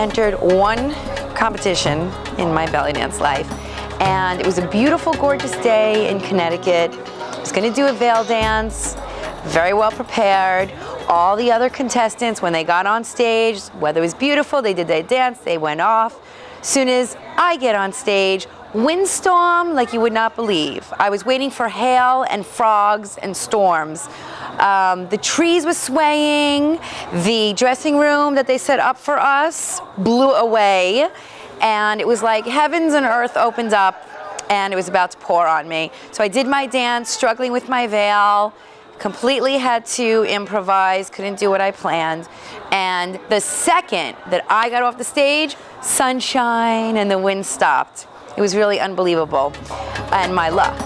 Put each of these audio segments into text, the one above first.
entered one competition in my belly dance life, and it was a beautiful, gorgeous day in Connecticut. I was going to do a veil dance, very well prepared. All the other contestants, when they got on stage, weather was beautiful, they did their dance, they went off. Soon as I get on stage, windstorm like you would not believe. I was waiting for hail and frogs and storms. The trees were swaying, the dressing room that they set up for us blew away, and it was like heavens and earth opened up and it was about to pour on me. So I did my dance, struggling with my veil, completely had to improvise, couldn't do what I planned. And the second that I got off the stage, sunshine and the wind stopped. It was really unbelievable, and my luck.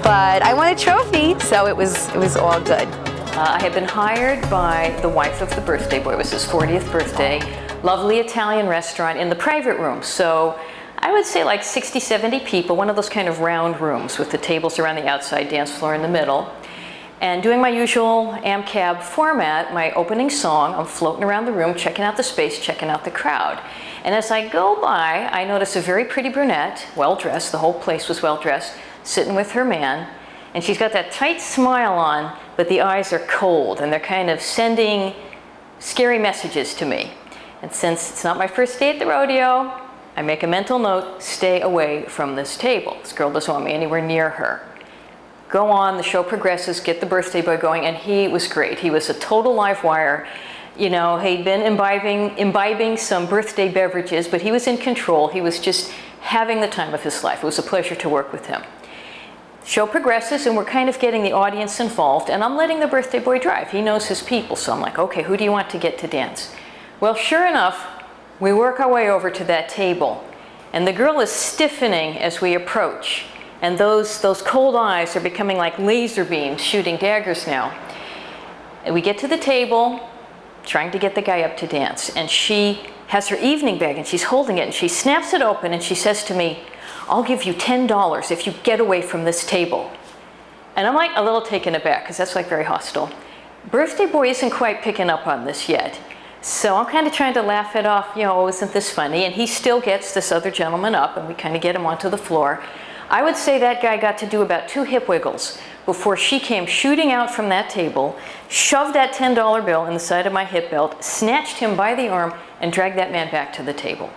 But I won a trophy, so it was all good. I had been hired by the wife of the birthday boy. It was his 40th birthday. Lovely Italian restaurant in the private room. So I would say like 60, 70 people, one of those kind of round rooms with the tables around the outside, dance floor in the middle. And doing my usual AMCAB format, my opening song, I'm floating around the room, checking out the space, checking out the crowd. And as I go by, I notice a very pretty brunette, well-dressed, the whole place was well-dressed, sitting with her man. And she's got that tight smile on, but the eyes are cold, and they're kind of sending scary messages to me. And since it's not my first day at the rodeo, I make a mental note, stay away from this table. This girl doesn't want me anywhere near her. Go on, the show progresses, get the birthday boy going, and he was great. He was a total live wire. You know, he'd been imbibing some birthday beverages, but he was in control. He was just having the time of his life. It was a pleasure to work with him. Show progresses, and we're kind of getting the audience involved, and I'm letting the birthday boy drive. He knows his people, so I'm like, okay, who do you want to get to dance? Well, sure enough, we work our way over to that table, and the girl is stiffening as we approach. And those cold eyes are becoming like laser beams, shooting daggers now. And we get to the table, trying to get the guy up to dance. And she has her evening bag, and she's holding it, and she snaps it open, and she says to me, I'll give you $10 if you get away from this table. And I'm like a little taken aback, because that's like very hostile. Birthday boy isn't quite picking up on this yet. So I'm kind of trying to laugh it off, you know, isn't this funny? And he still gets this other gentleman up, and we kind of get him onto the floor. I would say that guy got to do about 2 hip wiggles before she came shooting out from that table, shoved that $10 bill in the side of my hip belt, snatched him by the arm, and dragged that man back to the table.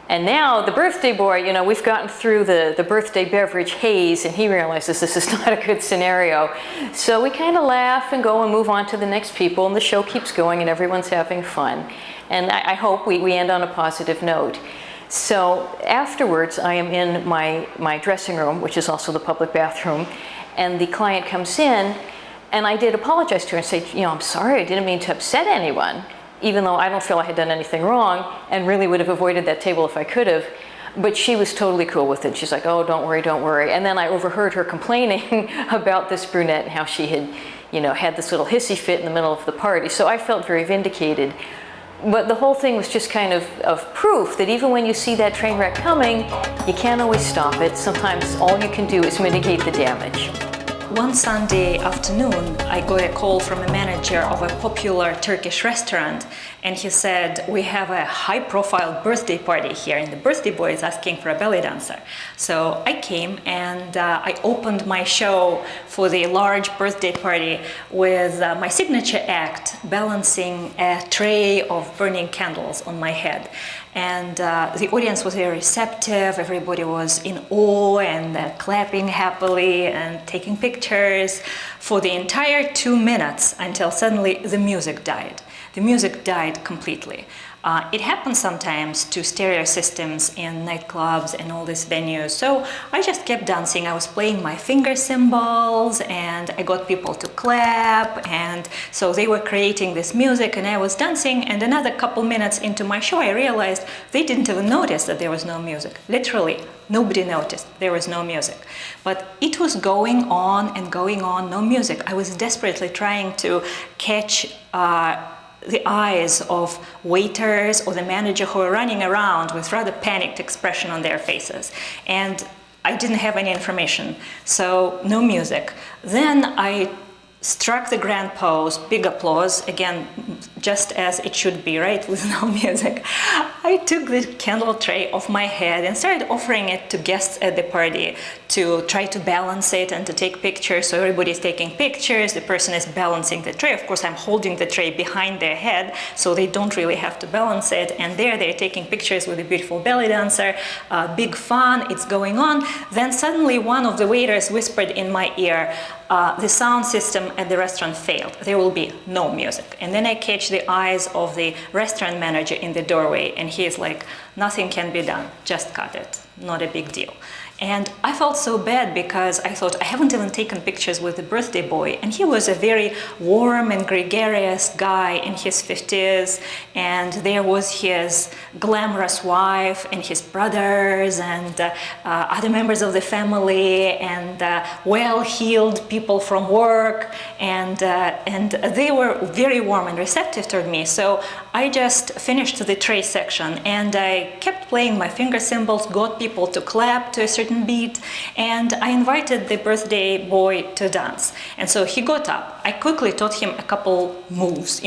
And now the birthday boy, you know, we've gotten through the birthday beverage haze, and he realizes this is not a good scenario. So we kind of laugh and go and move on to the next people, and the show keeps going, and everyone's having fun. And I hope we end on a positive note. So afterwards, I am in my dressing room, which is also the public bathroom, and the client comes in, and I did apologize to her and say, you know, I'm sorry, I didn't mean to upset anyone, even though I don't feel I had done anything wrong, and really would have avoided that table if I could have. But she was totally cool with it. She's like, oh, don't worry, don't worry. And then I overheard her complaining about this brunette and how she had, you know, had this little hissy fit in the middle of the party. So I felt very vindicated. But the whole thing was just kind of proof that even when you see that train wreck coming, you can't always stop it. Sometimes all you can do is mitigate the damage. One Sunday afternoon, I got a call from a manager of a popular Turkish restaurant, and he said, we have a high-profile birthday party here, and the birthday boy is asking for a belly dancer. So I came, and I opened my show for the large birthday party with my signature act, balancing a tray of burning candles on my head. And the audience was very receptive, everybody was in awe and clapping happily and taking pictures for the entire 2 minutes until suddenly the music died. The music died completely. It happens sometimes to stereo systems in nightclubs and all these venues. So I just kept dancing. I was playing my finger cymbals and I got people to clap. And so they were creating this music and I was dancing. And another couple minutes into my show, I realized they didn't even notice that there was no music. Literally, nobody noticed there was no music. But it was going on and going on, no music. I was desperately trying to catch the eyes of waiters or the manager who were running around with rather panicked expression on their faces. And I didn't have any information, so no music. Then I struck the grand pose, big applause, again, just as it should be, right, with no music. I took the candle tray off my head and started offering it to guests at the party to try to balance it and to take pictures. So everybody's taking pictures, the person is balancing the tray. Of course, I'm holding the tray behind their head, so they don't really have to balance it. And there they're taking pictures with a beautiful belly dancer. Big fun, it's going on. Then suddenly one of the waiters whispered in my ear, the sound system at the restaurant failed. There will be no music. And then I catch the eyes of the restaurant manager in the doorway, and he is like, nothing can be done, just cut it, not a big deal. And I felt so bad because I thought I haven't even taken pictures with the birthday boy, and he was a very warm and gregarious guy in his 50s, and there was his glamorous wife and his brothers and other members of the family and well-heeled people from work, and they were very warm and receptive toward me. So I just finished the tray section and I kept playing my finger cymbals, got people to clap to a certain beat, and I invited the birthday boy to dance. And so he got up. I quickly taught him a couple moves,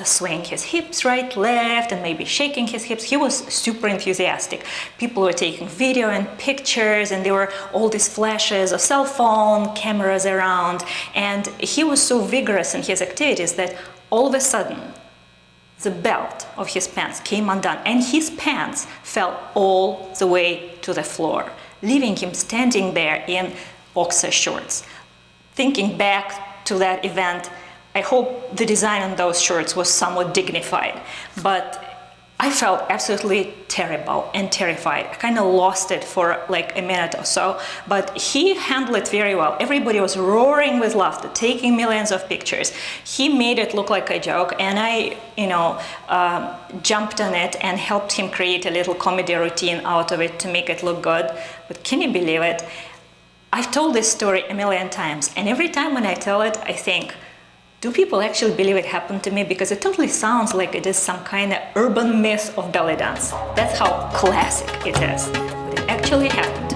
swaying his hips right, left, and maybe shaking his hips. He was super enthusiastic. People were taking video and pictures, and there were all these flashes of cell phone cameras around. And he was so vigorous in his activities that all of a sudden, the belt of his pants came undone, and his pants fell all the way to the floor, leaving him standing there in boxer shorts. Thinking back to that event, I hope the design on those shorts was somewhat dignified, but I felt absolutely terrible and terrified. I kind of lost it for like a minute or so, but he handled it very well. Everybody was roaring with laughter, taking millions of pictures. He made it look like a joke, and I, jumped on it and helped him create a little comedy routine out of it to make it look good. But can you believe it? I've told this story a million times, and every time when I tell it, I think, do people actually believe it happened to me? Because it totally sounds like it is some kind of urban myth of belly dance. That's how classic it is. But it actually happened to me.